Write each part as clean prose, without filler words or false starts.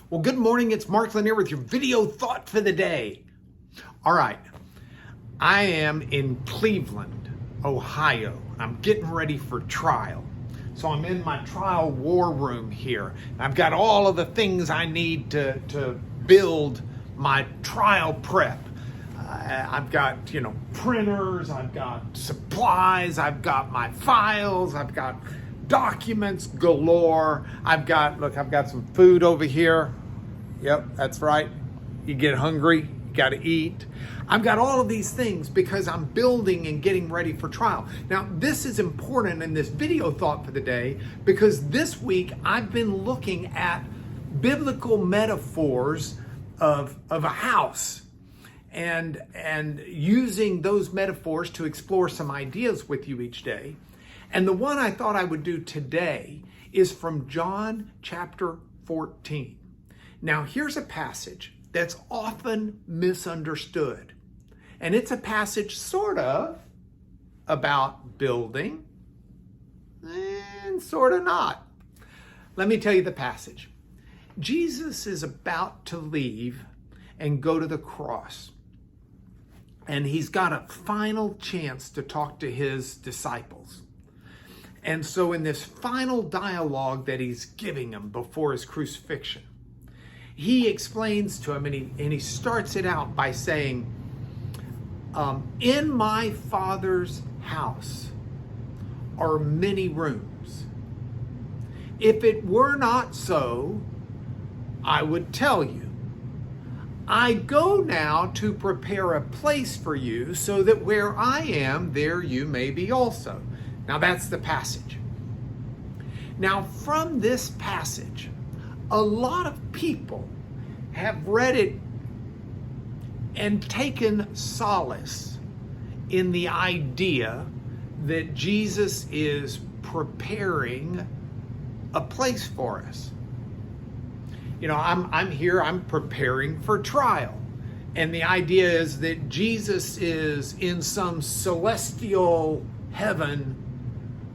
Well, good morning. It's Mark Lanier with your video thought for the day. All right. I am in Cleveland, Ohio. I'm getting ready for trial. So I'm in my trial war room here. I've got all of the things I need to build my trial prep. I've got, printers, I've got supplies, I've got my files, I've got documents galore. I've got some food over here. Yep, that's right. You get hungry, you got to eat. I've got all of these things because I'm building and getting ready for trial. Now, this is important in this video thought for the day because this week I've been looking at biblical metaphors of a house and using those metaphors to explore some ideas with you each day. And the one I thought I would do today is from John chapter 14. Now, here's a passage that's often misunderstood. And it's a passage sort of about building and sort of not. Let me tell you the passage. Jesus is about to leave and go to the cross. And he's got a final chance to talk to his disciples. And so in this final dialogue that he's giving them before his crucifixion, he explains to him, and he starts it out by saying, in my Father's house are many rooms. If it were not so, I would tell you. I go now to prepare a place for you so that where I am, there you may be also. Now that's the passage. Now from this passage, a lot of people have read it and taken solace in the idea that Jesus is preparing a place for us. I'm here, I'm preparing for trial. And the idea is that Jesus is in some celestial heaven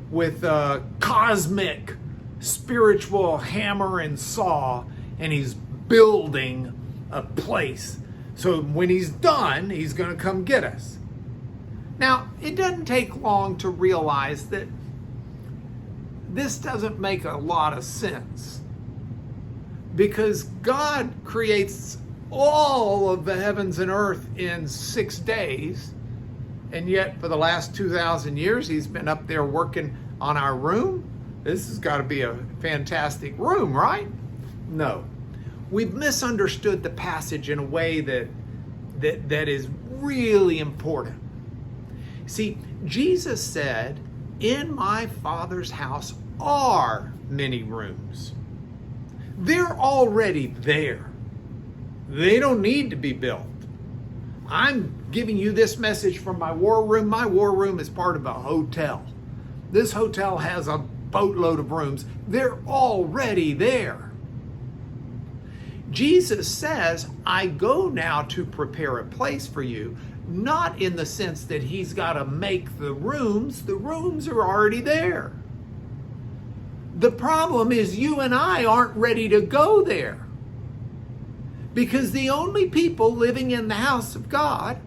with a cosmic spiritual hammer and saw, and he's building a place. So when he's done, he's going to come get us. Now, it doesn't take long to realize that this doesn't make a lot of sense, because God creates all of the heavens and earth in 6 days, and yet for the last 2,000 years, he's been up there working on our room. This has got to be a fantastic room, right? No. We've misunderstood the passage in a way that is really important. See, Jesus said, in my Father's house are many rooms. They're already there. They don't need to be built. I'm giving you this message from my war room. My war room is part of a hotel. This hotel has a boatload of rooms. They're already there. Jesus says, I go now to prepare a place for you, not in the sense that he's got to make the rooms. The rooms are already there. The problem is you and I aren't ready to go there, because the only people living in the house of God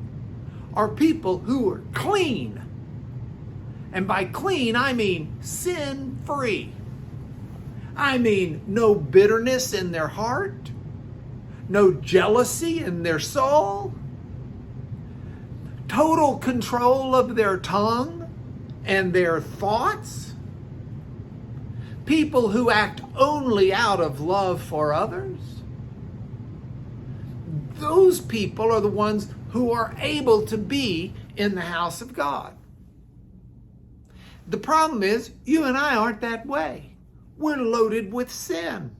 are people who are clean. And by clean, I mean sin-free. I mean no bitterness in their heart, no jealousy in their soul, total control of their tongue and their thoughts, people who act only out of love for others. Those people are the ones who are able to be in the house of God. The problem is, you and I aren't that way. We're loaded with sin.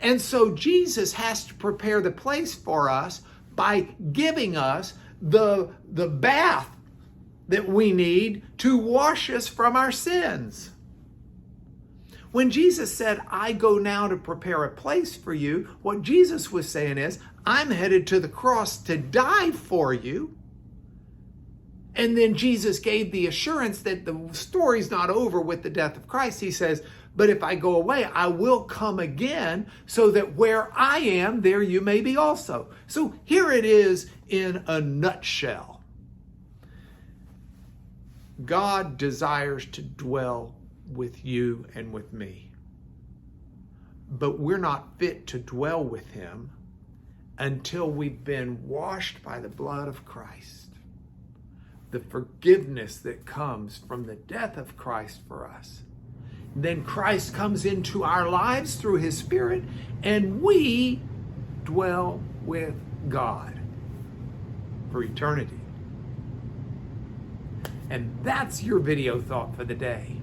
And so Jesus has to prepare the place for us by giving us the bath that we need to wash us from our sins. When Jesus said, I go now to prepare a place for you, what Jesus was saying is, I'm headed to the cross to die for you. And then Jesus gave the assurance that the story's not over with the death of Christ. He says, But if I go away, I will come again, so that where I am, there you may be also. So here it is in a nutshell. God desires to dwell with you and with me. But we're not fit to dwell with him until we've been washed by the blood of Christ. The forgiveness that comes from the death of Christ for us. Then Christ comes into our lives through his Spirit, and we dwell with God for eternity. And that's your video thought for the day.